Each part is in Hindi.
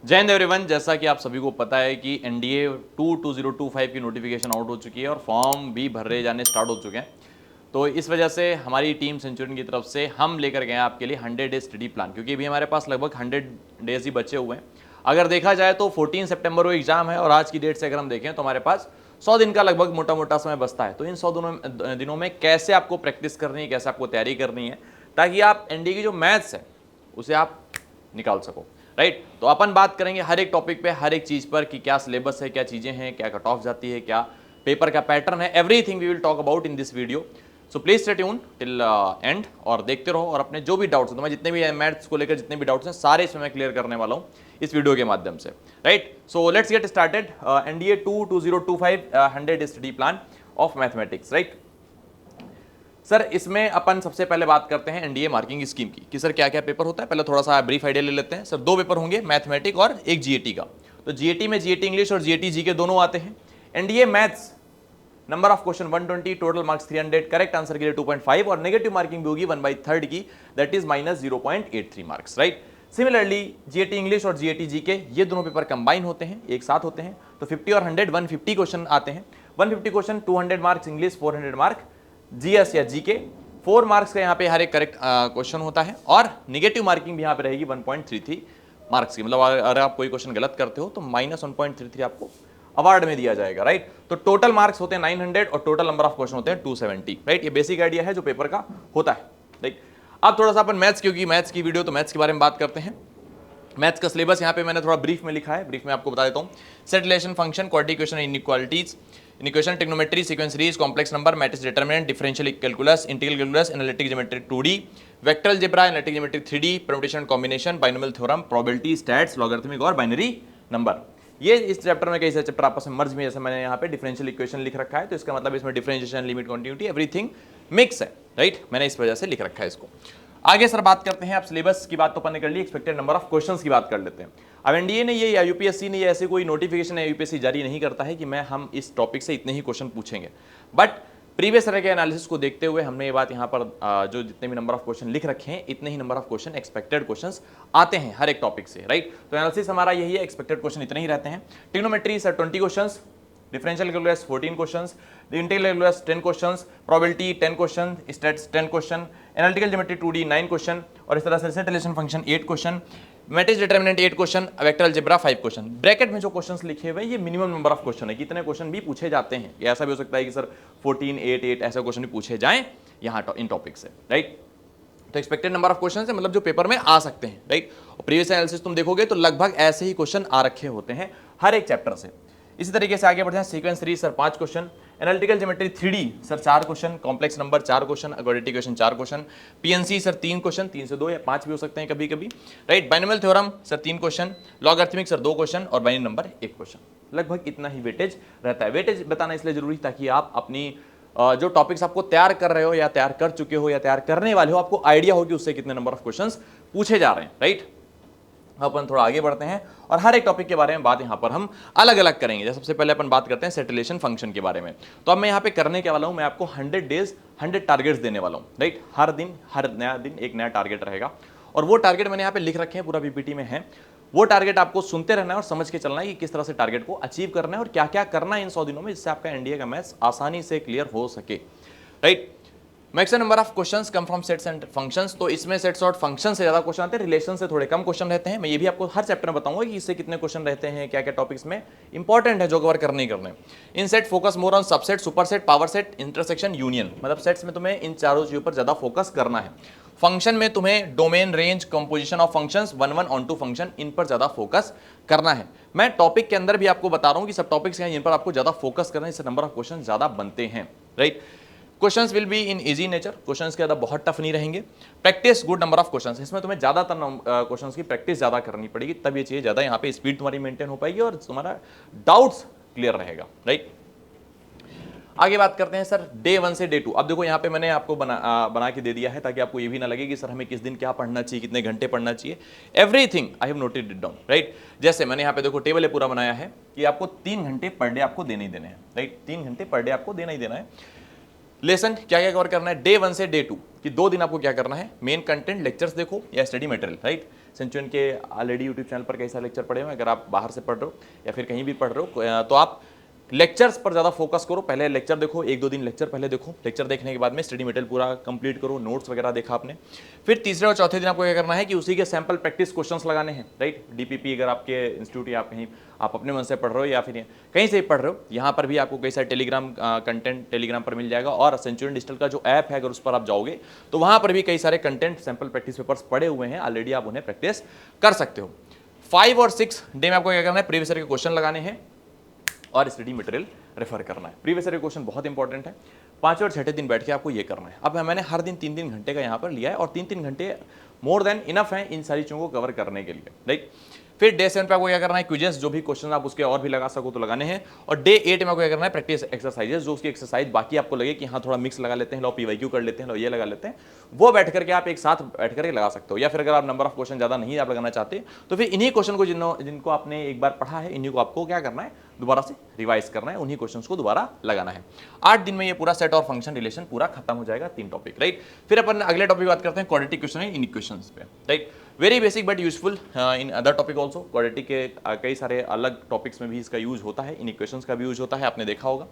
जय हिंद एवरीवन। जैसा कि आप सभी को पता है कि एनडीए 2025 की नोटिफिकेशन आउट हो चुकी है और फॉर्म भी भरे जाने स्टार्ट हो चुके हैं। तो इस वजह से हमारी टीम सेंचुरियन की तरफ से हम लेकर गए हैं आपके लिए 100 डेज स्टडी प्लान, क्योंकि अभी हमारे पास लगभग 100 डेज ही बचे हुए हैं। अगर देखा जाए तो 14 सितंबर को एग्जाम है और आज की डेट से अगर हम देखें तो हमारे पास 100 दिन का लगभग मोटा मोटा समय बचता है। तो इन 100 दिनों में कैसे आपको प्रैक्टिस करनी है, कैसे आपको तैयारी करनी है, ताकि आप एनडीए की जो मैथ्स है उसे आप निकाल सको। राइट, तो अपन बात करेंगे हर एक टॉपिक पे, हर एक चीज पर कि क्या सिलेबस है, क्या चीजें हैं, क्या कट ऑफ जाती है, क्या पेपर का पैटर्न है। Everything we will talk about in this video. So please stay tune till end और देखते रहो। और अपने जो भी डाउट्स हैं, तो मैं जितने भी मैथ्स को लेकर जितने भी डाउट्स हैं सारे इसमें मैं क्लियर करने वाला हूँ इस वीडियो के माध्यम से। Right, so let's get started. NDA 2025 100 study plan of mathematics. Right sir, इसमें अपन सबसे पहले बात करते हैं एनडीए मार्किंग स्कीम की कि सर क्या क्या पेपर होता है। पहले थोड़ा सा ब्रीफ आइडिया ले लेते हैं। सर 2 पेपर होंगे, मैथमेटिक और एक जीएटी का। तो जीएटी में जीएटी इंग्लिश और जीएटी जीके दोनों आते हैं। NDA maths number of question 120, total marks 300, correct answer के लिए 2.5 और नेगेटिव मार्किंग भी होगी 1/3 की, that is -0.83 marks. Right, similarly GAT English और जीएटी जीके ये दोनों पेपर कंबाइन होते हैं, एक साथ होते हैं। तो 50 और 100 150 क्वेश्चन आते हैं। 150 question, 200 marks English, 400 mark GS या जीके। 4 मार्क्स का यहाँ पे हर एक करेक्ट क्वेश्चन होता है और निगेटिव मार्किंग भी यहाँ पे रहेगी 1.33 मार्क्स की। मतलब अगर आप कोई क्वेश्चन गलत करते हो तो -1.33 आपको अवार्ड में दिया जाएगा। राइट, तो टोटल मार्क्स होते हैं 900 और टोटल नंबर ऑफ क्वेश्चन होते हैं 270। राइट, ये बेसिक आइडिया है जो पेपर का होता है। राइट, अब थोड़ा सा अपन मैथ्स, क्योंकि मैथ्स की वीडियो तो मैथ्स के बारे में बात करते हैं। मैथ्स का सिलेबस यहाँ पे मैंने थोड़ा ब्रीफ में लिखा है, ब्रीफ में आपको बता देता हूँ। Set relation function, quadratic equation, inequalities, equation, trigonometry, sequence series, complex number, matrix determinant, differential calculus, integral calculus, analytic geometry 2D, vector algebra, analytic geometry 3D, permutation combination, binomial theorem, probability, stats, logarithmic और बाइनरी नंबर। ये इस चैप्टर में कई सारे चैप्टर आपस में मर्ज में, जैसे मैंने यहाँ पे डिफरेंशियल इक्वेशन लिख रखा है, तो इसका मतलब इसमें differentiation, limit, continuity, everything mix है। राइट, मैंने इस वजह से लिख रखा है इसको। आगे सर बात करते हैं, आप सिलेबस की बात तो अपन ने कर ली, एक्सपेक्टेड नंबर ऑफ क्वेश्चंस की बात कर लेते हैं। अब एनडीए ने ये या यूपीएससी ने ये ऐसे कोई नोटिफिकेशन या यूपीएससी जारी नहीं करता है कि हम इस टॉपिक से इतने ही क्वेश्चन पूछेंगे, बट प्रीवियस तरह के एनालिसिस को देखते हुए हमने ये बात यहाँ पर जो जितने भी नंबर ऑफ क्वेश्चन लिख रखे हैं, इतने ही number of question expected questions आते हैं हर एक टॉपिक से। राइट, तो एनालिसिस हमारा यही है, एक्सपेक्टेड क्वेश्चन इतने ही रहते हैं। Trigonometry sir 20 questions, differential calculus 14 questions, integral calculus 10 questions, probability 10 question, stats 10 question, analytical geometry 2D 9 question और इस तरह से set relation function 8 question, matrix determinant 8 question, vector algebra 5 question. Bracket में जो क्वेश्चंस लिखे हुए ये मिनिमम नंबर ऑफ क्वेश्चन है, कितने क्वेश्चन भी पूछे जाते हैं। ये ऐसा भी हो सकता है कि सर 14, 8, 8 ऐसे क्वेश्चन भी पूछे जाएं यहाँ इन टॉपिक से। राइट, तो एक्सपेक्टेड नंबर ऑफ क्वेश्चन है, मतलब जो पेपर में आ सकते हैं। राइट, और प्रीवियस एनालिसिस तुम देखोगे तो लगभग ऐसे ही क्वेश्चन आ रखे होते हैं हर एक चैप्टर से। इसी तरीके से आगे बढ़ते हैं, sequence series sir 5 question, analytical geometry 3D sir 4 question, complex number 4 question, quadratic equation 4 question, PNC sir 3 question, 3 से 2 या 5 भी हो सकते हैं कभी कभी। Right, binomial theorem sir 3 question, logarithmic sir 2 question और बाइनरी नंबर 1 क्वेश्चन। लगभग इतना ही वेटेज रहता है। वेटेज बताना इसलिए जरूरी ताकि आप अपनी जो टॉपिक्स आपको तैयार कर रहे हो या तैयार कर चुके हो या तैयार करने वाले हो, आपको आइडिया हो कि उससे कितने नंबर ऑफ क्वेश्चंस पूछे जा रहे हैं। राइट, अपन थोड़ा आगे बढ़ते हैं और हर एक टॉपिक के बारे में बात यहां पर हम अलग अलग करेंगे। जैसे सबसे पहले अपन बात करते हैं सेट रिलेशन फंक्शन के बारे में। तो अब मैं यहां पे करने के वाला हूं, मैं आपको 100 डेज 100 टारगेट्स देने वाला हूं। राइट, हर दिन हर नया दिन एक नया टारगेट रहेगा और वो टारगेट मैंने यहाँ पे लिख रखे हैं, पूरा पीपीटी में है। वो टारगेट आपको सुनते रहना है और समझ के चलना है कि किस तरह से टारगेट को अचीव करना है और क्या क्या करना है इन 100 दिनों में, जिससे आपका एनडीए का मैथ्स आसानी से क्लियर हो सके। Right, maximum number of questions come from sets and functions. तो इसमें सेट्स और फंक्शन से ज्यादा क्वेश्चन आते हैं, रिलेशन से थोड़े कम क्वेश्चन रहते हैं। मैं ये भी आपको हर चैप्टर में बताऊंगा कि इससे कितने क्वेश्चन रहते हैं, क्या क्या टॉपिक्स में इंपॉर्टेंट है जो कवर करने ही करने। इन set focus more on subset, superset, power set, intersection, union. मतलब सेट्स में तुम्हें इन चारों चीजों पर ज्यादा फोकस करना है। फंक्शन में तुम्हें domain, range, composition of functions, 1 on to function, इन पर ज्यादा फोकस करना है। मैं टॉपिक के अंदर भी आपको बता रहा हूं कि सब टॉपिक्स हैं जिन पर आपको ज्यादा फोकस करना है, इससे नंबर ऑफ क्वेश्चन ज्यादा बनते हैं। Right, questions will be in easy nature, questions के ज्यादा बहुत टफ नहीं रहेंगे। Practice good number of questions, इसमें तुम्हें ज्यादातर क्वेश्चंस की प्रैक्टिस ज्यादा करनी पड़ेगी, तब ये चीजें ज्यादा यहाँ पे स्पीड तुम्हारी मेंटेन हो पाएगी और तुम्हारा डाउट्स क्लियर रहेगा। राइट, आगे बात करते हैं सर डे 1 से डे 2। अब देखो यहाँ पे मैंने आपको बना के दे दिया है ताकि आपको ये भी ना लगे कि सर हमें किस दिन क्या पढ़ना चाहिए, कितने घंटे पढ़ना चाहिए। Everything I have noted it down. Right, जैसे मैंने यहाँ पे देखो टेबल पूरा बनाया है कि आपको 3 घंटे पर डे आपको देने ही देने हैं। राइट, 3 घंटे पर डे आपको देना ही देना है। लेसन क्या क्या कवर करना है डे 1 से डे 2 कि 2 दिन आपको क्या करना है, मेन कंटेंट लेक्चर्स देखो या स्टडी मटेरियल। राइट, सेंचुरियन के ऑलरेडी यूट्यूब चैनल पर कई सारे लेक्चर पढ़े हुए हैं। अगर आप बाहर से पढ़ रहे हो या फिर कहीं भी पढ़ रहे हो तो आप लेक्चर्स पर ज़्यादा फोकस करो। पहले लेक्चर देखो, 1-2 दिन लेक्चर पहले देखो, लेक्चर देखने के बाद में स्टडी मटेरियल पूरा कंप्लीट करो, नोट्स वगैरह देखा आपने। फिर तीसरे और चौथे दिन आपको क्या करना है कि उसी के सैंपल प्रैक्टिस क्वेश्चंस लगाने हैं, राइट। डीपीपी अगर आपके इंस्टीट्यूट या कहीं आप अपने मन से पढ़ रहे हो या फिर कहीं से भी पढ़ रहे हो, यहाँ पर भी आपको कई सारे टेलीग्राम कंटेंट टेलीग्राम पर मिल जाएगा। और सेंचुरियन डिजिटल का जो ऐप है, अगर उस पर आप जाओगे तो वहाँ पर भी कई सारे कंटेंट सैंपल प्रैक्टिस पेपर्स पड़े हुए हैं ऑलरेडी, आप उन्हें प्रैक्टिस कर सकते हो। 5 और 6 डे में आपको क्या करना है, प्रीवियस ईयर के क्वेश्चन लगाने हैं और स्टडी मटेरियल रेफर करना है। प्रीवियस ईयर क्वेश्चन बहुत इंपॉर्टेंट है। 5 और 6 दिन बैठ के आपको ये करना है। अब मैंने हर दिन 3-3 घंटे का यहाँ पर लिया है और 3-3 घंटे मोर देन इनफ है इन सारी चीज़ों को कवर करने के लिए, राइट। फिर डे 7 पे आपको क्या करना है, क्विजेस जो भी क्वेश्चन आप उसके और भी लगा सको तो लगाने हैं। और डे 8 में आपको क्या करना है, प्रैक्टिस एक्सरसाइजेस, जो उसकी एक्सरसाइज बाकी आपको लगे कि हाँ थोड़ा मिक्स लगा लेते हैं, लो पीवाईक्यू कर लेते हैं, लो ये लगा लेते हैं, वो बैठ करके आप एक साथ बैठ करके लगा सकते हो। या फिर अगर आप नंबर ऑफ क्वेश्चन ज़्यादा नहीं आप लगाना चाहते तो फिर इन्हीं क्वेश्चन को जिनको आपने एक बार पढ़ा है, इन्हीं को आपको क्या करना है, दोबारा से रिवाइज करना है, उन्हीं क्वेश्चंस को दोबारा लगाना है। 8 दिन में ये पूरा सेट और फंक्शन रिलेशन पूरा खत्म हो जाएगा, 3 टॉपिक, राइट। फिर अपन अगले टॉपिक बात करते हैं क्वाड्रेटिक क्वेश्चन एंड इक्वेशंस पे, right. Very basic but useful in other topic also. Quadratic के कई सारे अलग टॉपिक्स में भी इसका यूज होता है, इन इक्वेशंस का भी यूज होता है, आपने देखा होगा।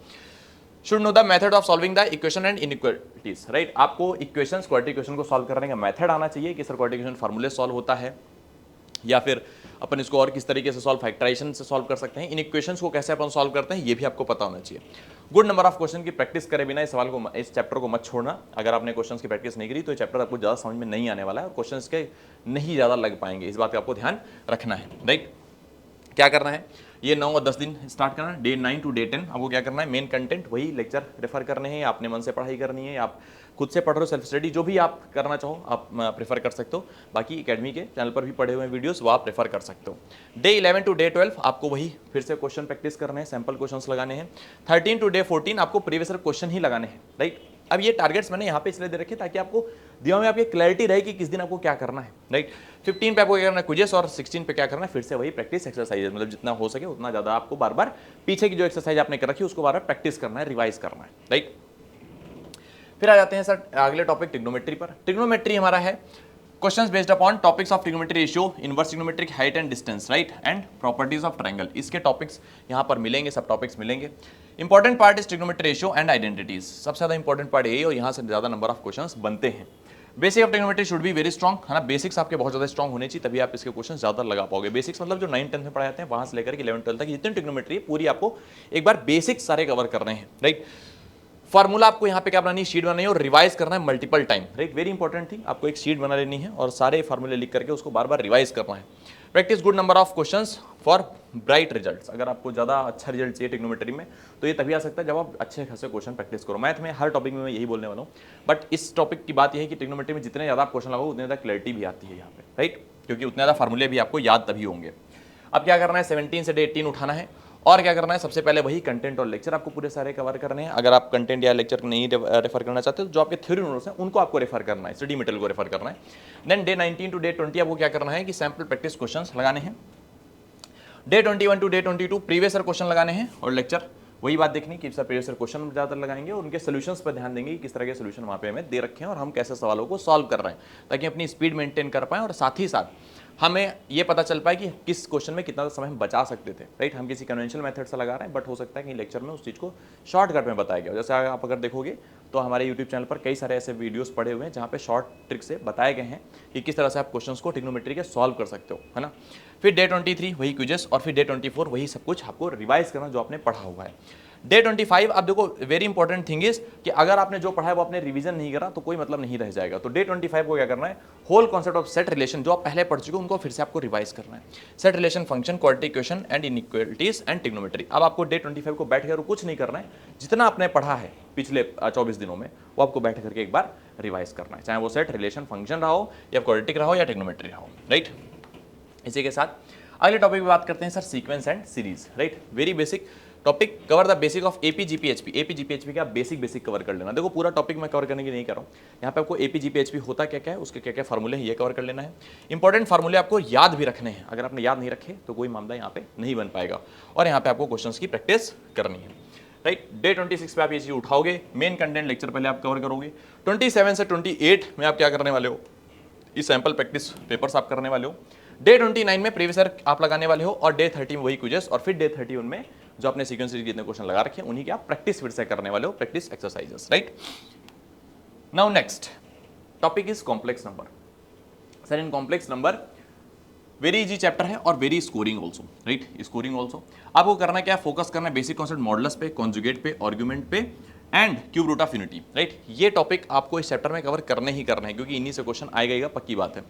Should know the method of solving the equation and inequalities, right. आपको इक्वेशंस, क्वाड्रेटिक इक्वेशन को सॉल्व करने का मेथड आना चाहिए कि सर क्वाड्रेटिक इक्वेशन फार्मूले सॉल्व होता है या फिर अपन इसको और किस तरीके से सॉल्व, फैक्टराइजेशन से सॉल्व कर सकते हैं, इन इक्वेशंस को कैसे अपन सॉल्व करते हैं ये भी आपको पता होना चाहिए। गुड नंबर ऑफ क्वेश्चन की प्रैक्टिस करे बिना इस सवाल को, इस चैप्टर को मत छोड़ना। अगर आपने क्वेश्चंस की प्रैक्टिस नहीं करी तो ये चैप्टर आपको ज़्यादा समझ में नहीं आने वाला है और क्वेश्चंस के नहीं ज़्यादा लग पाएंगे, इस बात का आपको ध्यान रखना है, राइट। क्या करना है, ये 9 और 10 दिन स्टार्ट करना है। डे 9 टू डे 10 आपको क्या करना है, मेन कंटेंट वही लेक्चर रेफर करने हैं, आपने मन से पढ़ाई करनी है, आप खुद से पढ़ रहे हो, सेल्फ स्टडी जो भी आप करना चाहो आप प्रेफर कर सकते हो। बाकी एकेडमी के चैनल पर भी पढ़े हुए वीडियोस वो आप प्रेफर कर सकते हो। डे 11 टू डे 12 आपको वही फिर से क्वेश्चन प्रैक्टिस करने हैं, सैंपल क्वेश्चंस लगाने हैं। 13 टू डे 14 आपको प्रीवियस ईयर क्वेश्चन ही लगाने हैं, राइट। अब ये टारगेट्स मैंने यहाँ पे इसलिए दे रखे ताकि आपको दिमाग में आपकी क्लैरिटी रहे कि किस दिन आपको क्या करना है, राइट। 15 पे आपको क्या करना है, क्विजेस, और 16 पे क्या करना है, फिर से वही प्रैक्टिस एक्सरसाइज, मतलब जितना हो सके उतना ज़्यादा आपको बार बार पीछे की जो एक्सरसाइज आपने कर रखी है उसको बार बार प्रैक्टिस करना है, रिवाइज करना है, राइट। फिर आ जाते हैं सर अगले टॉपिक ट्रिग्नोमेट्री पर। ट्रिग्नोमेट्री हमारा है questions based upon topics of trigonometry ratio, inverse trigonometric height and distance, right, and properties of triangle. इसके टॉपिक्स यहाँ पर मिलेंगे, सब टॉपिक्स मिलेंगे। Important part is trigonometry ratio and identities, सबसे ज्यादा इंपॉर्टेंट पार्ट यही और यहाँ से ज्यादा नंबर ऑफ क्वेश्चंस बनते हैं। Basic of trigonometry should be very strong, है ना, बेसिक्स आपके बहुत ज्यादा स्ट्रॉन्ग होने चाहिए, तभी आप इसके क्वेश्चन ज्यादा लगा पाओगे। बेसिक्स मतलब जो 9-10 में पढ़ाए जाते हैं वहां से लेकर के 11-12 तक जितनी ट्रिग्नोमेट्री है पूरी आपको एक बार बेसिक्स सारे कवर करने हैं, राइट। फार्मूला आपको यहाँ पे क्या बनानी है, शीट बनानी है और रिवाइज करना है multiple time, right. Very important थी, आपको एक शीट बना लेनी है और सारे फार्मूले लिख करके उसको बार बार रिवाइज करना है। Practice good number of questions for bright results. अगर आपको ज़्यादा अच्छा रिजल्ट चाहिए ट्रिग्नोमेट्री में तो ये तभी आ सकता है जब आप अच्छे खासे क्वेश्चन प्रैक्टिस करो। मैथ में हर टॉपिक में मैं यही बोलने वाला हूँ, बट इस टॉपिक की बात यह है कि ट्रिग्नोमेट्री में जितने ज़्यादा आप क्वेश्चन लगाओ उतनी ज़्यादा क्लैरिटी भी आती है यहाँ पे, राइट, क्योंकि उतने ज़्यादा फार्मूले भी आपको याद तभी होंगे। अब क्या करना है, 17 से डे 18 उठाना है और क्या करना है, सबसे पहले वही कंटेंट और लेक्चर आपको पूरे सारे कवर करने हैं। अगर आप कंटेंट या लेक्चर नहीं रेफर करना चाहते तो जो आपके थ्योरी नोट्स हैं उनको आपको रेफर करना है, स्टडी मटेरियल को रेफर करना है। देन डे 19 टू डे 20 आपको क्या करना है कि सैंपल प्रैक्टिस क्वेश्चंस लगाने हैं। Day 21 to day 22 previous year question लगाने हैं और लेक्चर वही बात देखनी कि सर प्रीवियस ईयर क्वेश्चन ज़्यादातर लगाएंगे और उनके सोल्यूशंस पर ध्यान देंगे कि किस तरह के सोल्यूशन वहाँ पे हमें दे रखे हैं और हम कैसे सवालों को सॉल्व कर रहे हैं ताकि अपनी स्पीड मेंटेन कर पाएं और साथ ही साथ हमें ये पता चल पाए कि किस क्वेश्चन में कितना समय हम बचा सकते थे, राइट। हम किसी कन्वेंशनल मेथड से लगा रहे हैं बट हो सकता है कि लेक्चर में उस चीज़ को शॉर्टकट में बताया गया। जैसे आप अगर देखोगे तो हमारे यूट्यूब चैनल पर कई सारे ऐसे वीडियोस पड़े हुए हैं जहाँ पे शॉर्ट ट्रिक से बताए गए हैं कि किस तरह से आप क्वेश्चंस को ट्रिग्नोमेट्री के सॉल्व कर सकते हो, है ना। फिर डे 23 वही क्विजेस और फिर डे 24 वही सब कुछ आपको रिवाइज करना जो आपने पढ़ा हुआ है। डे 25 आप देखो वेरी इंपॉर्टेंट थिंग इज कि अगर आपने जो पढ़ा है वो आपने रिवीजन नहीं करा तो कोई मतलब नहीं रह जाएगा। तो डे 25 को क्या करना है, whole concept of set relation जो आप पहले पढ़ चुके हो उनको फिर से आपको रिवाइज करना है। Set relation, function, quadratic equation and inequalities and trigonometry. अब आपको डे 25 को बैठ कर कुछ नहीं करना है, जितना आपने पढ़ा है पिछले 24 दिनों में वो आपको बैठ करके एक बार रिवाइज करना है, चाहे वो सेट रिलेशन फंक्शन रहा हो या क्वाड्रेटिक रहा हो या ट्रिग्नोमेट्री रहा हो, राइट। इसी के साथ अगले टॉपिक पे बात करते हैं sir sequence and series, right. Very basic topic, cover the basic of AP GP HP. AP GP HP का बेसिक कवर कर लेना। देखो पूरा टॉपिक मैं कवर करने की नहीं कर रहा हूँ, यहाँ पे आपको एपीजीपीएचपी होता क्या क्या है, उसके क्या क्या फार्मूले हैं ये कवर कर लेना है। इंपॉर्टेंट फार्मूले आपको याद भी रखने हैं, अगर आपने याद नहीं रखे तो कोई मामला यहाँ पे नहीं बन पाएगा और यहाँ पे आपको क्वेश्चंस की प्रैक्टिस करनी है, राइट। डे 26 पे आप ये चीज उठाओगे, मेन कंटेंट लेक्चर पहले आप कवर करोगे। 27 से 28 में आप क्या करने वाले हो, ये सैंपल प्रैक्टिस पेपर्स आप करने वाले हो। डे 29 में प्रीवियस ईयर आप लगाने वाले हो और डे 30 में वही क्विजेस, और फिर डे 31 में जो आपने सीक्वेंस सीरीज जितने क्वेश्चन लगा रखे हैं उन्हीं की आप प्रैक्टिस फिर से करने वाले हो, practice exercises, right. Now next topic is complex number. Sir in complex number very easy chapter है और very scoring also, right, scoring also. आपको करना क्या है, फोकस करना है बेसिक कॉन्सेप्ट मॉडुलस पे, कॉन्जुगेट पे, आर्गुमेंट पे and cube root of unity, right. ये टॉपिक आपको इस चैप्टर में कवर करने ही करना है क्योंकि इन्हीं से क्वेश्चन आएगा ही, पक्की बात है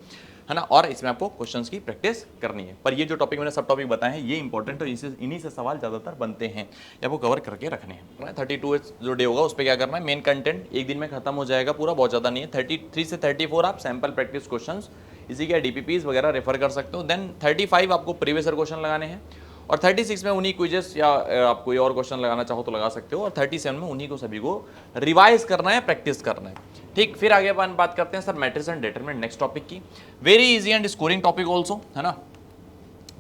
ना। और इसमें आपको क्वेश्चंस की प्रैक्टिस करनी है। पर ये जो टॉपिक मैंने सब टॉपिक बताए हैं ये इंपॉर्टेंट है, इन्हीं से सवाल ज्यादातर बनते हैं, ये आपको कवर करके रखने हैं। 32 जो डे होगा उस पर क्या करना है, मेन कंटेंट एक दिन में खत्म हो जाएगा पूरा, बहुत ज्यादा नहीं है। 33 से 34 आप सैंपल प्रैक्टिस क्वेश्चन, इसी के डीपीपीज वगैरह रेफर कर सकते हो। देन 35 आपको प्रीवियस ईयर क्वेश्चन लगाने हैं और 36 में उन्हीं क्विजेस या आप कोई और क्वेश्चन लगाना चाहो तो लगा सकते हो, और 37 में उन्हीं को सभी को रिवाइज करना है, प्रैक्टिस करना है, ठीक। फिर आगे अपन बात करते हैं sir matrix and determinant, next topic की। Very easy and scoring topic also, है ना।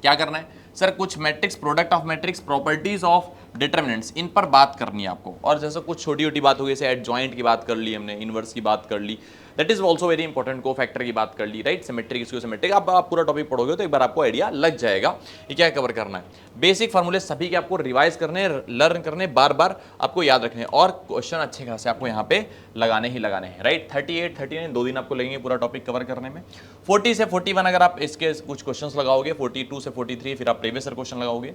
क्या करना है सर, कुछ matrix, product of matrix, properties of determinants, इन पर बात करनी है आपको। और जैसे कुछ छोटी छोटी बात हो गई, जैसे एडजॉइंट की बात कर ली हमने, इनवर्स की बात कर ली, that is also very important, cofactor की बात कर ली, राइट। सिमेट्रिक, इसको सिमेट्रिक, आप पूरा टॉपिक पढ़ोगे तो एक बार आपको आइडिया लग जाएगा ये क्या कवर करना है। बेसिक फार्मूले सभी के आपको रिवाइज करने, लर्न करने, बार बार आपको याद रखने, और क्वेश्चन अच्छे खासे आपको यहाँ पे लगाने ही लगाने हैं, राइट। 38, 39 2 दिन आपको लगेंगे पूरा टॉपिक कवर करने में। 40 से 41 अगर आप इसके कुछ क्वेश्चन लगाओगे, 42 से 43 फिर आप प्रीवियस ईयर क्वेश्चन लगाओगे,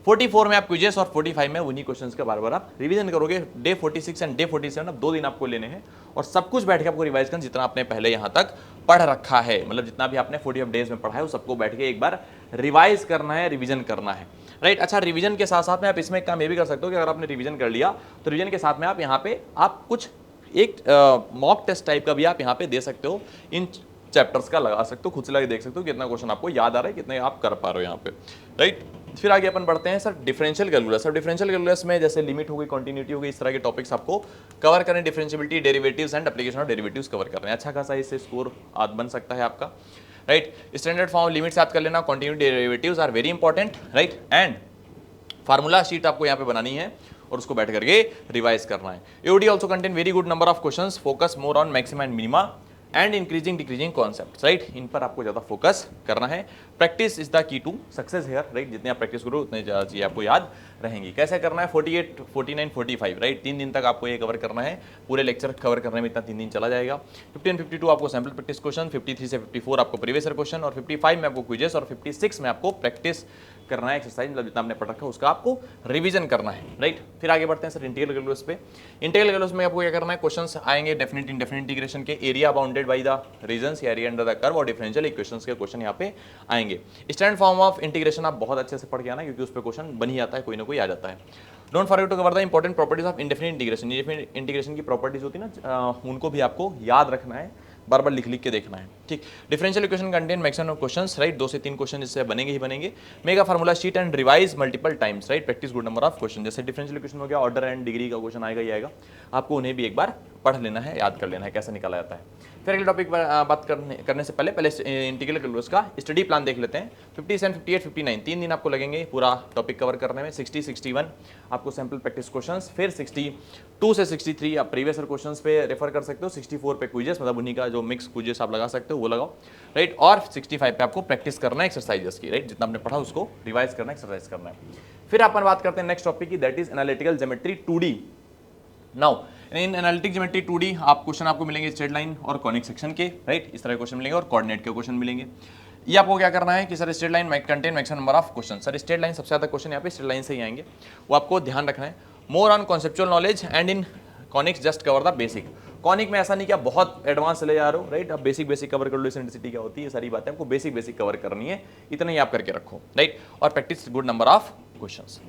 44 में आप क्विजेस और 45 में उन्हीं क्वेश्चंस का बार बार आप रिवीजन करोगे। डे 46 एंड डे 47 अब 2 दिन आपको लेने हैं और सब कुछ बैठ के आपको रिवाइज करना, जितना आपने पहले यहाँ तक पढ़ रखा है, मतलब जितना भी आपने 40 डेज में पढ़ा है वो सबको बैठ के एक बार रिवाइज करना है, रिवीजन करना है, राइट। अच्छा, रिवीजन के साथ साथ में आप इसमें एक काम ये भी कर सकते हो कि अगर आपने रिवीजन कर लिया तो रिवीजन के साथ में आप यहाँ पे आप कुछ एक मॉक टेस्ट टाइप का भी आप यहाँ पे दे सकते हो, इन चैप्टर्स का लगा सकते हो, खुद से लगा देख सकते हो कितना क्वेश्चन आपको याद आ रहा है, कितने आप कर पा रहे हो यहाँ पे, राइट। फिर आगे अपन बढ़ते हैं सर डिफरेंशियल कैलकुलस। अब डिफरेंशियल कैलकुलस में जैसे लिमिट हो गई, कंटिन्यूटी हो गई, इस तरह के टॉपिक्स आपको कवर करने, differentiability, derivatives and application of derivatives cover करने हैं। अच्छा खासा इससे स्कोर आज बन सकता है आपका, राइट। स्टैंडर्ड फॉर्म लिमिट्स याद कर लेना, continuity, derivatives are very important, right. And formula sheet आपको यहाँ पे बनानी है और उसको बैठ करके रिवाइज करना है। AOD also contain very good number of questions, focus more on maxima and minima and increasing decreasing concept, right. इन पर आपको ज्यादा फोकस करना है। Practice is the key to success here, right. जितने आप प्रैक्टिस करो उतने ज्यादा चीजें आपको याद रहेंगी। कैसे करना है, 48, 49, 45, राइट। 3 दिन तक आपको ये कवर करना है, पूरे लेक्चर कवर करने में इतना 3 दिन चला जाएगा। 50 एंड 52 आपको सैंपल प्रैक्टिस क्वेश्चन, 53 से 54 आपको प्रीवियस ईयर क्वेश्चन, और 55 में आपको क्विजेस, और 56 में आपको प्रैक्टिस करना है, एक्सरसाइज, मतलब जितना आपने पढ़ रखा है उसका आपको रिवीजन करना है, राइट। फिर आगे बढ़ते हैं सर इंटीग्रल कैलकुलस पे। इंटीग्रल कैलकुलस में आपको क्या करना है, क्वेश्चंस आएंगे डेफिनेट इंडेफिनेट इंटीग्रेशन के, area bounded by the reasons या एरिया अंडर द कर्व, और डिफरेंशियल इक्वेशंस के क्वेश्चन यहाँ पे आएंगे। स्टैंडर्ड फॉर्म ऑफ इंटीग्रेशन आप बहुत अच्छे से पढ़ के आना, क्योंकि उस पर क्वेश्चन बन ही आता है, कोई ना कोई आ जाता है। Don't forget to cover the important properties of indefinite integration. Indefinite integration की प्रॉपर्टीज होती है ना, उनको भी आपको याद रखना है, बार बार लिख लिख के देखना है, ठीक। Differential equation contain maximum of questions, right. 2 से 3 क्वेश्चन इससे बनेंगे ही बनेंगे। Mega formula sheet and revise multiple times, right. Practice good number of question, जैसे डिफरेंशियल इक्वेशन हो गया, ऑर्डर एंड डिग्री का क्वेश्चन आएगा ही आएगा, आपको उन्हें भी एक बार पढ़ लेना है, याद कर लेना है कैसे निकाला जाता है। फिर अगले टॉपिक पर बात करने से पहले इंटीग्रल कैलकुलस का स्टडी प्लान देख लेते हैं। 57, 58, 59 3 दिन आपको लगेंगे पूरा टॉपिक कवर करने में। 60, 61 आपको सैंपल प्रैक्टिस क्वेश्चंस, फिर 62 से 63 आप प्रीवियस ईयर क्वेश्चंस पे रेफर कर सकते हो। 64 पे क्विजेस, मतलब उन्हीं का जो मिक्स क्विजेस आप लगा सकते हो वो लगाओ, राइट। और 65 पे आपको प्रैक्टिस करना है एक्सरसाइजेस की, राइट। जितना आपने पढ़ा उसको रिवाइज करना है, एक्सरसाइज करना है। फिर अपन बात करते हैं नेक्स्ट टॉपिक की, that is analytical geometry 2D। Now in analytic geometry 2D आप क्वेश्चन आपको मिलेंगे स्ट्रेट लाइन और कॉनिक सेक्शन के, राइट। इस तरह के क्वेश्चन मिलेंगे और कोऑर्डिनेट के क्वेश्चन मिलेंगे। ये आपको क्या करना है कि sir straight line contain maximum number of question, sir straight line सबसे ज्यादा क्वेश्चन यहाँ पे स्ट्रेट लाइन से ही आएंगे, वो आपको ध्यान रखना है। More on conceptual knowledge and in conics just cover the basic. Conic में ऐसा नहीं कि आप बहुत एडवांस चले जा रहे हो, राइट। आप बेसिक बेसिक कवर कर लो, इसेंट्रिसिटी क्या होती है, सारी बातें आपको बेसिक बेसिक कवर करनी है, इतना ही आप करके रखो, राइट। और practice good number of questions.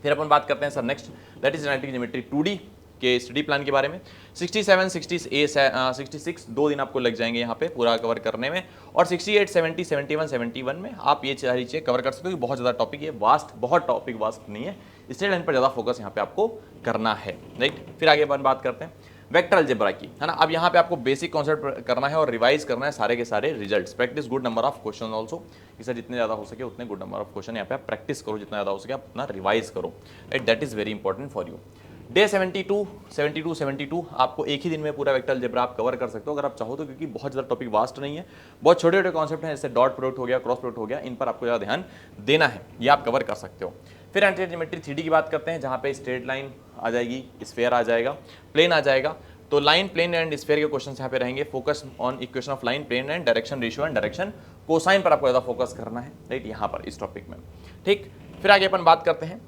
फिर अपन बात करते हैं sir next, that is analytic geometry 2D के स्टडी प्लान के बारे में। 67, 66 2 दिन आपको लग जाएंगे यहाँ पे पूरा कवर करने में, और 68, 70, 71, 71 में आप ये सारी चीजें कवर कर सकते हो। बहुत ज़्यादा टॉपिक है, वास्ट, बहुत टॉपिक वास्ट नहीं है, स्ट्रेट लाइन पर ज़्यादा फोकस यहाँ पे आपको करना है, राइट। फिर आगे अपन बात करते हैं वेक्टर अलजेब्रा की, है ना। अब यहाँ पे आपको बेसिक कॉन्सेप्ट करना है और रिवाइज करना है सारे के सारे results. Practice good number of question also, इससे जितने ज़्यादा हो सके उतने गुड नंबर ऑफ क्वेश्चन यहाँ पे आप प्रैक्टिस करो, जितना ज़्यादा हो सके आप उतना रिवाइज करो, right. That is very important for you. Day 72 आपको एक ही दिन में पूरा वेक्टर अलजेब्रा आप कवर कर सकते हो अगर आप चाहो तो, क्योंकि बहुत ज़्यादा टॉपिक वास्ट नहीं है, बहुत छोटे छोटे कॉन्सेप्ट हैं, जैसे डॉट प्रोडक्ट हो गया, क्रॉस प्रोडक्ट हो गया, इन पर आपको ज़्यादा ध्यान देना है, ये आप कवर कर सकते हो। फिर एंटी ज्योमेट्री 3D की बात करते हैं, जहाँ पे स्ट्रेट लाइन आ जाएगी, स्फीयर आ जाएगा, प्लेन आ जाएगा। तो लाइन, प्लेन एंड स्फीयर के क्वेश्चन यहाँ पे रहेंगे। Focus on equation of line, plane and direction ratio and direction cosine पर आपको ज़्यादा फोकस करना है, राइट, यहाँ पर इस टॉपिक में। ठीक, फिर आगे अपन बात करते हैं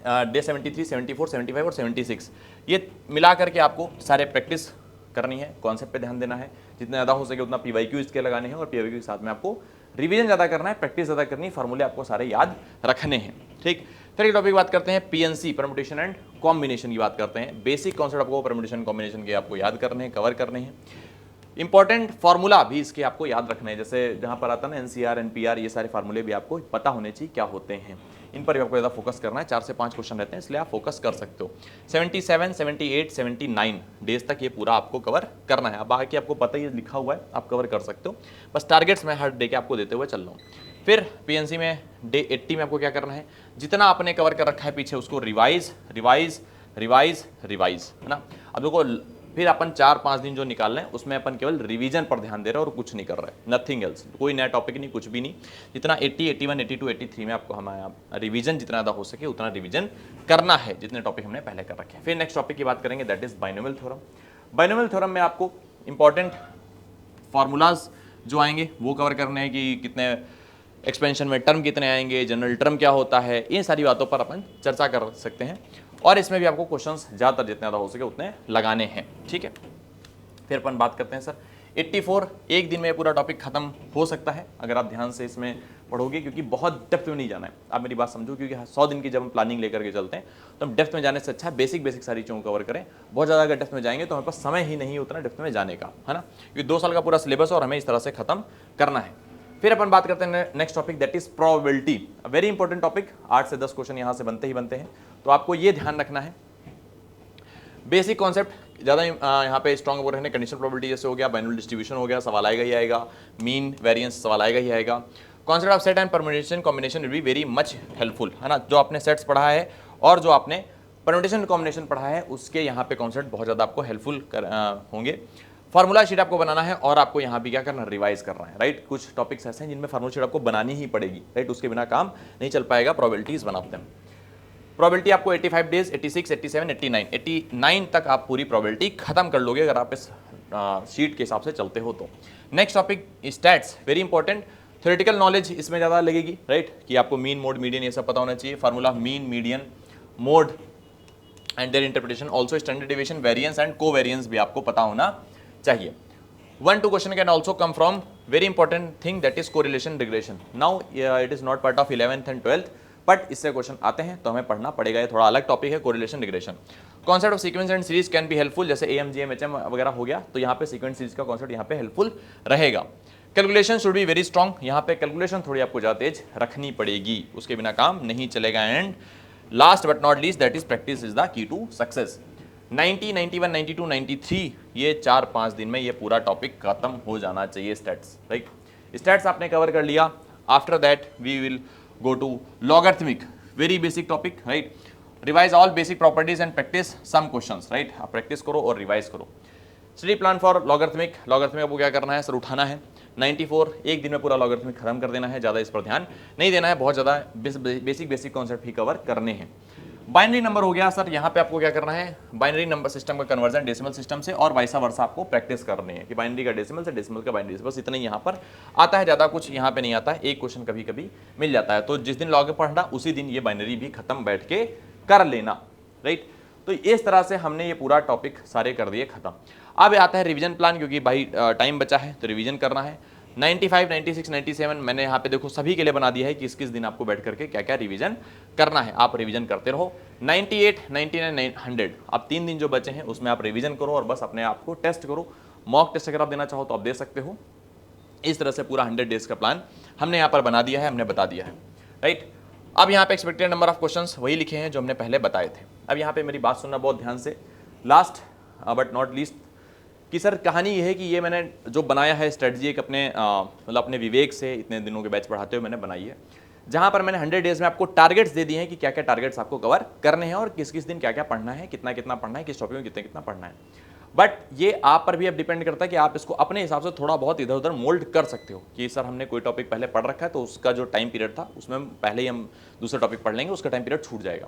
डे 73, 74, 75 और 76, ये मिला करके आपको सारे प्रैक्टिस करनी है, कॉन्सेप्ट पे ध्यान देना है, जितना ज़्यादा हो सके उतना PYQ इसके लगाने हैं, और PYQ के साथ में आपको रिवीजन ज़्यादा करना है, प्रैक्टिस ज़्यादा करनी है, फार्मूले आपको सारे याद रखने हैं। ठीक, फिर एक टॉपिक बात करते हैं PNC, परम्यूटेशन एंड कॉम्बिनेशन की बात करते हैं। बेसिक कॉन्सेप्ट आपको परम्यूटेशन कॉम्बिनेशन के आपको याद करने हैं, कवर करने हैं। इंपॉर्टेंट फार्मूला भी इसके आपको याद रखना है, जैसे जहाँ पर आता है ना NCR, NPR, ये सारे फार्मूले भी आपको पता होने चाहिए क्या होते हैं, इन पर भी आपको ज़्यादा फोकस करना है। 4 से 5 क्वेश्चन रहते हैं, इसलिए आप फोकस कर सकते हो। 77, 78, 79 डेज तक ये पूरा आपको कवर करना है। अब बाकी आपको पता ही लिखा हुआ है, आप कवर कर सकते हो, बस टारगेट्स मैं हर डे के आपको देते हुए चल रहा हूँ। फिर PNC में डे 80 में आपको क्या करना है, जितना आपने कवर कर रखा है पीछे उसको रिवाइज रिवाइज रिवाइज रिवाइज, है ना। अब देखो, फिर अपन 4-5 दिन जो निकाल रहे हैं उसमें अपन केवल रिवीजन पर ध्यान दे रहे हैं और कुछ नहीं कर रहे हैं, नथिंग एल्स, कोई नया टॉपिक नहीं, कुछ भी नहीं। जितना 80, 81, 82, 83 में आपको हमारा रिवीजन जितना ज़्यादा हो सके उतना रिवीजन करना है, जितने टॉपिक हमने पहले कर रखे हैं। फिर नेक्स्ट टॉपिक की बात करेंगे, that is binomial theorem. Binomial theorem में आपको इंपॉर्टेंट फार्मूलाज जो आएंगे वो कवर करने हैं, कि कितने एक्सपेंशन में टर्म कितने आएंगे, जनरल टर्म क्या होता है, इन सारी बातों पर अपन चर्चा कर सकते हैं, और इसमें भी आपको क्वेश्चंस ज़्यादातर जितने ज़्यादा हो सके उतने लगाने हैं। ठीक है, फिर अपन बात करते हैं सर 84, एक दिन में पूरा टॉपिक खत्म हो सकता है अगर आप ध्यान से इसमें पढ़ोगे, क्योंकि बहुत डेप्थ में नहीं जाना है, आप मेरी बात समझो, क्योंकि 100 दिन की जब हम प्लानिंग लेकर के चलते हैं तो हम डेप्थ में जाने से अच्छा है बेसिक सारी चीज़ों को कवर करें। बहुत ज़्यादा अगर डेप्थ में जाएंगे तो हमारे पास समय ही नहीं उतना डेप्थ में जाने का, है ना, क्योंकि 2 साल का पूरा सिलेबस और हमें इस तरह से खत्म करना है। फिर अपन बात करते हैं next topic, that is probability, very important topic, 8 से 10 क्वेश्चन यहाँ से बनते ही बनते हैं, तो आपको ये ध्यान रखना है। बेसिक कॉन्सेप्ट ज़्यादा यहाँ पे स्ट्रॉन्ग वो रहने, कंडीशनल प्रोबेबिलिटी जैसे हो गया, बाइनोमियल डिस्ट्रीब्यूशन हो गया, सवाल आएगा ही आएगा, मीन वेरिएंस सवाल आएगा ही आएगा। Concept of set and permutation combination will be very much helpful, है ना, जो आपने सेट्स पढ़ा है और जो आपने परम्यूटेशन कॉम्बिनेशन पढ़ा है उसके यहाँ पे कॉन्सेप्ट बहुत ज़्यादा आपको हेल्पफुल होंगे। फार्मूला शीट आपको बनाना है और आपको यहाँ भी क्या करना है, रिवाइज करना है, राइट। कुछ टॉपिक्स ऐसे हैं जिनमें फार्मूला शीट आपको बनानी ही पड़ेगी, राइट, उसके बिना काम नहीं चल पाएगा। प्रोबेबिलिटीज बनाते हैं, प्रोबेबिलिटी आपको 85 डेज, 86, 87, 89 तक आप पूरी प्रोबेबिलिटी खत्म कर लोगे अगर आप इस शीट के हिसाब से चलते हो तो। Next topic stats, very important, theoretical knowledge इसमें ज़्यादा लगेगी, राइट, कि आपको मीन, मोड, मीडियन ये सब पता होना चाहिए। Formula mean, median, mode and there interpretation, also standard deviation, variance and covariance भी आपको पता होना चाहिए। 1-2 question can also come from very important thing, that is correlation regression. Now it is not part of 11th and 12th, but इससे क्वेश्चन आते हैं तो हमें पढ़ना पड़ेगा, ये थोड़ा अलग टॉपिक है, correlation regression. Concept of sequence and series can be helpful, जैसे AMGM HM वगैरह हो गया, तो यहाँ पे सीक्वेंस सीरीज का कॉन्सेप्ट यहाँ पे हेल्पफुल रहेगा। Calculation should be very strong, यहाँ पे कैलकुलेशन थोड़ी आपको ज़्यादा तेज रखनी पड़ेगी, उसके बिना काम नहीं चलेगा। And last but not least, that is practice is the key to success. 90, 91, 92, 93 ये 4-5 दिन में ये पूरा टॉपिक खत्म हो जाना चाहिए, स्टैट्स, राइट। स्टैट्स आपने कवर कर लिया, after that we will go to logarithmic, very basic topic, right, revise all basic properties and practice some questions, right, आप प्रैक्टिस करो और रिवाइज करो। Study plan for logarithmic, logarithmic आपको क्या करना है सर, उठाना है 94, एक दिन में पूरा लॉगरिथमिक खत्म कर देना है, ज़्यादा इस पर ध्यान नहीं देना है, बहुत ज़्यादा बेसिक कॉन्सेप्ट ही कवर करने हैं। बाइनरी नंबर हो गया सर, यहाँ पे आपको क्या करना है, बाइनरी नंबर सिस्टम का कन्वर्जन डेसिमल सिस्टम से और वाइसा वर्सा आपको प्रैक्टिस करनी है, कि बाइनरी का डेसिमल से डेसिमल का बाइनरी, बस इतना ही यहाँ पर आता है, ज़्यादा कुछ यहाँ पे नहीं आता है, एक क्वेश्चन कभी कभी मिल जाता है, तो जिस दिन लॉग पढ़ना उसी दिन ये बाइनरी भी खत्म बैठ के कर लेना, राइट। तो इस तरह से हमने ये पूरा टॉपिक सारे कर दिए खत्म। अब आता है रिवीजन प्लान, क्योंकि भाई टाइम बचा है तो रिवीजन करना है। 95, 96, 97 मैंने यहाँ पे देखो सभी के लिए बना दिया है कि किस दिन आपको बैठ करके क्या क्या रिवीजन करना है, आप रिवीजन करते रहो। 98, 99, 100 अब 3 दिन जो बचे हैं उसमें आप रिवीजन करो और बस अपने आप को टेस्ट करो। मॉक टेस्ट अगर आप देना चाहो तो आप दे सकते हो। इस तरह से पूरा 100 डेज का प्लान हमने यहाँ पर बना दिया है, हमने बता दिया है, राइट। अब यहाँ पे एक्सपेक्टेड नंबर ऑफ क्वेश्चंस वही लिखे हैं जो हमने पहले बताए थे। अब यहाँ पे मेरी बात सुनना बहुत ध्यान से, लास्ट बट नॉट लीस्ट, कि सर कहानी ये है कि ये मैंने जो बनाया है स्ट्रेटजी एक अपने मतलब अपने विवेक से इतने दिनों के बैच पढ़ाते हुए मैंने बनाई है। जहां पर मैंने 100 डेज में आपको टारगेट्स दे दिए हैं कि क्या क्या टारगेट्स आपको कवर करने हैं और किस किस दिन क्या क्या पढ़ना है, कितना कितना पढ़ना है, किस टॉपिक में कितना कितना पढ़ना है। बट ये आप पर भी अब डिपेंड करता है कि आप इसको अपने हिसाब से थोड़ा बहुत इधर उधर मोल्ड कर सकते हो कि सर हमने कोई टॉपिक पहले पढ़ रखा है तो उसका जो टाइम पीरियड था उसमें पहले ही हम दूसरा टॉपिक पढ़ लेंगे, उसका टाइम पीरियड छूट जाएगा।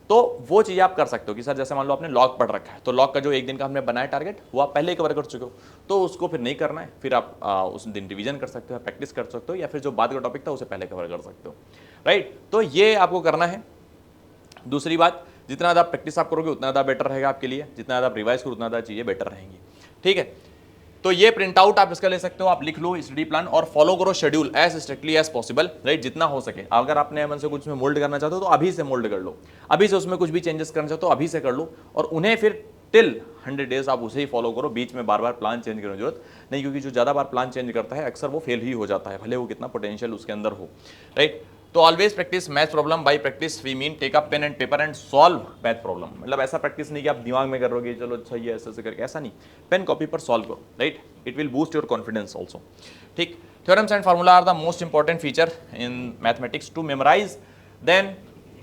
तो वो चीज़ आप कर सकते हो कि सर जैसे मान लो आपने लॉग पढ़ रखा है तो लॉग का जो एक दिन का हमने बनाया टारगेट वो आप पहले ही कवर कर चुके हो, तो उसको फिर नहीं करना है, फिर आप उस दिन रिवीजन कर सकते हो, प्रैक्टिस कर सकते हो, या फिर जो बाद का टॉपिक था उसे पहले कवर कर सकते हो, राइट। तो ये आपको करना है। दूसरी बात, जितना ज़्यादा प्रैक्टिस आप करोगे उतना ज़्यादा बेटर रहेगा आपके लिए, जितना ज़्यादा आप रिवाइज करो उतना ज़्यादा चीज़ें बेटर रहेंगी, ठीक है। तो ये प्रिंट आउट आप इसका ले सकते हो, आप लिख लो स्टडी प्लान और फॉलो करो schedule as strictly as possible, right, जितना हो सके। अगर आपने मन से कुछ में मोल्ड करना चाहते हो तो अभी से मोल्ड कर लो, अभी से उसमें कुछ भी चेंजेस करना चाहते हो अभी से कर लो, और उन्हें फिर टिल 100 डेज आप उसे ही फॉलो करो। बीच में बार बार प्लान चेंज करने की जरूरत नहीं, क्योंकि जो ज़्यादा बार प्लान चेंज करता है अक्सर वो फेल ही हो जाता है, भले वो कितना पोटेंशियल उसके अंदर हो, राइट। तो always practice math problem, by practice we mean take up pen and paper and solve math problem. मतलब ऐसा प्रैक्टिस नहीं कि आप दिमाग में करोगे चलो अच्छा ये ऐसे करके, ऐसा नहीं, पेन कॉपी पर सॉल्व करो, right. It will boost your confidence also, ठीक। Theorems and formula are the most important feature in mathematics to memorize, then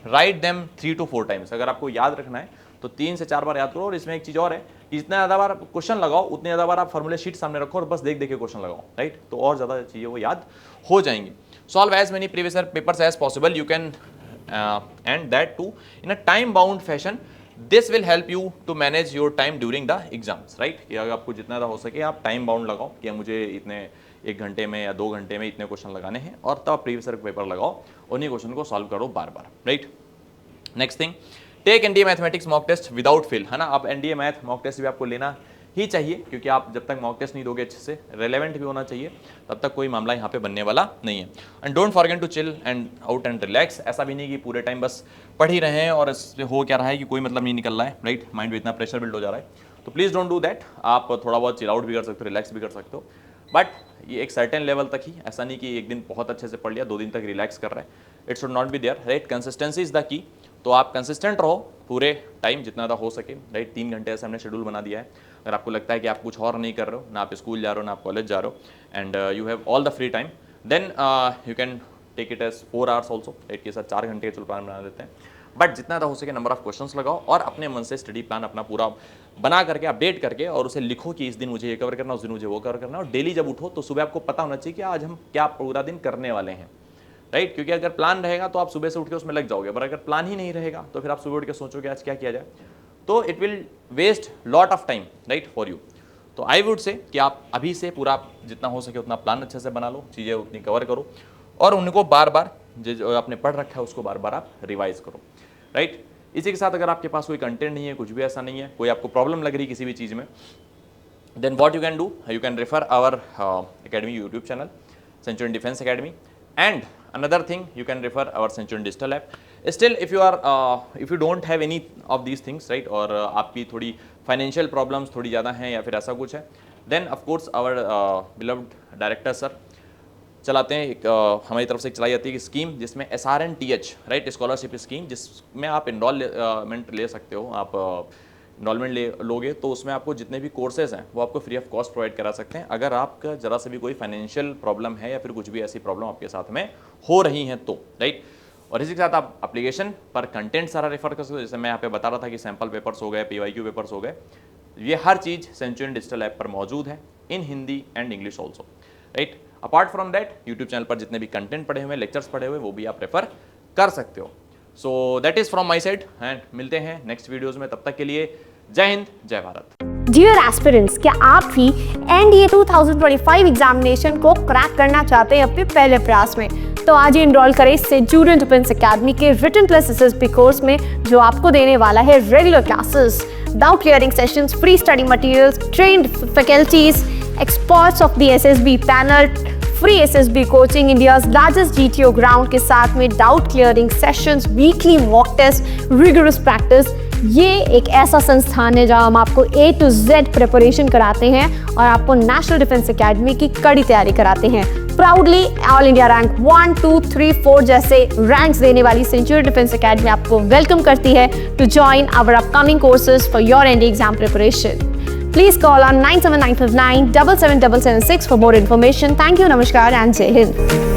write them 3 to 4 times. अगर आपको याद रखना है तो 3 से 4 बार याद करो। और इसमें एक चीज़ और है कि जितना ज़्यादा बार क्वेश्चन लगाओ उतने ज़्यादा बार आप फार्मूले शीट सामने रखो और बस देख देख के क्वेश्चन लगाओ, राइट। तो और ज़्यादा चीज़ें वो याद हो जाएंगी। Solve as many previous year papers as possible. You can and that too in a time bound fashion. This will help you to manage your time during the exams, right? कि अगर आपको जितना ज़्यादा हो सके आप टाइम बाउंड लगाओ कि मुझे इतने 1 घंटे में या 2 घंटे में इतने क्वेश्चन लगाने हैं, और तब प्रीवियस ईयर पेपर लगाओ, उन्हीं क्वेश्चन को सॉल्व करो बार बार, right. Next thing, take NDA mathematics mock test without fail, है ना। अब एनडीए मैथ मॉक टेस्ट भी आपको लेना ही चाहिए, क्योंकि आप जब तक मॉक टेस्ट नहीं दोगे अच्छे से, रेलेवेंट भी होना चाहिए, तब तक कोई मामला यहाँ पे बनने वाला नहीं है। And don't forget to chill and out and relax. ऐसा भी नहीं कि पूरे टाइम बस पढ़ ही रहे हैं और इससे हो क्या रहा है कि कोई मतलब नहीं निकल रहा है, राइट। माइंड में इतना प्रेशर बिल्ड हो जा रहा है, तो प्लीज़ डोंट डू दैट। आप थोड़ा बहुत चिल आउट भी कर सकते हो, रिलैक्स भी कर सकते हो, बट ये एक सर्टेन लेवल तक ही, ऐसा नहीं कि एक दिन बहुत अच्छे से पढ़ लिया 2 दिन तक रिलैक्स कर रहा है। It should not be there, right. Consistency is the key. तो आप कंसिस्टेंट रहो पूरे टाइम जितना ज़्यादा हो सके, राइट। 3 घंटे ऐसे हमने शेड्यूल बना दिया है। अगर आपको लगता है कि आप कुछ और नहीं कर रहे हो, ना आप स्कूल जा रहे हो ना आप कॉलेज जा रहे हो, and you have all the free time, then you can take it as 4 hours also, right. के साथ 4 घंटे का प्लान बना देते हैं, बट जितना ज़्यादा हो सके नंबर ऑफ क्वेश्चंस लगाओ और अपने मन से स्टडी प्लान अपना पूरा बना करके अपडेट करके और उसे लिखो कि इस दिन मुझे ये कवर करना, उस दिन मुझे वो कवर करना। और डेली जब उठो तो सुबह आपको पता होना चाहिए कि आज हम क्या पूरा दिन करने वाले हैं, राइट। क्योंकि अगर प्लान रहेगा तो आप सुबह से उठ के उसमें लग जाओगे, पर अगर प्लान ही नहीं रहेगा तो फिर आप सुबह उठ के सोचोगे आज क्या किया जाए, तो it will waste lot of time, right, for you. तो आई वुड से कि आप अभी से पूरा जितना हो सके उतना प्लान अच्छे से बना लो, चीज़ें उतनी कवर करो, और उनको बार बार जो आपने पढ़ रखा है उसको बार बार आप रिवाइज करो, राइट। इसी के साथ अगर आपके पास कोई कंटेंट नहीं है, कुछ भी ऐसा नहीं है, कोई आपको प्रॉब्लम लग रही किसी भी चीज़ में, then what you can do, you can refer our academy YouTube channel Centurion Defence Academy, and another thing you can refer our Centurion Digital app. Still if you don't have any of these things, right, और आपकी थोड़ी फाइनेंशियल प्रॉब्लम्स थोड़ी ज़्यादा हैं या फिर ऐसा कुछ है, then of course our beloved director sir चलाते हैं एक हमारी तरफ से चलाई जाती है स्कीम जिसमें SRNTH, राइट, स्कॉलरशिप स्कीम, जिसमें आप इनरोलमेंट ले सकते हो। आप इनरोलमेंट लोगे तो उसमें आपको जितने भी कोर्सेज हैं वो आपको फ्री ऑफ कॉस्ट प्रोवाइड करा सकते हैं, अगर आपका जरा से भी कोई फाइनेंशियल प्रॉब्लम है या फिर कुछ भी ऐसी प्रॉब्लम आपके साथ में हो रही हैं तो, राइट। और इसी के साथ आप एप्लीकेशन पर कंटेंट सारा रेफर कर सकते हो, जैसे मैं यहाँ पे बता रहा था कि सैम्पल पेपर्स हो गए, PYQ पेपर्स हो गए, ये हर चीज़ सेंचुरियन डिजिटल ऐप पर मौजूद है, in Hindi and English also, right. Apart from that YouTube channel पर जितने भी कंटेंट पढ़े हुए, लेक्चर्स पढ़े हुए, वो भी आप रेफर कर सकते हो। So that is from my side, and मिलते हैं नेक्स्ट वीडियोज़ में, तब तक के लिए जय हिंद जय भारत। डियर एस्पिरेंट्स, क्या आप भी एनडीए 2025 एग्जामिनेशन को क्रैक करना चाहते हैं अपने पहले प्रयास में? तो आज ही एनरोल करें सेंचुरियन डिफेंस एकेडमी के रिटन प्लस एसएसबी कोर्स में, जो आपको देने वाला है regular classes, doubt clearing sessions, free study materials, trained faculties, experts of the SSB panel, free SSB coaching, India's largest GTO ground के साथ में doubt clearing sessions, weekly mock test, rigorous practice. ये एक ऐसा संस्थान है जहां हम आपको A to Z प्रिपरेशन कराते हैं और आपको नेशनल डिफेंस एकेडमी की कड़ी तैयारी कराते हैं। प्राउडली ऑल इंडिया रैंक 1, 2, 3, 4 जैसे रैंक्स देने वाली सेंचुरियन डिफेंस एकेडमी आपको वेलकम करती है to join our upcoming courses for your NDA exam preparation. Please call on 97959 77776 for more information. Thank you, Namaskar and Jai Hind.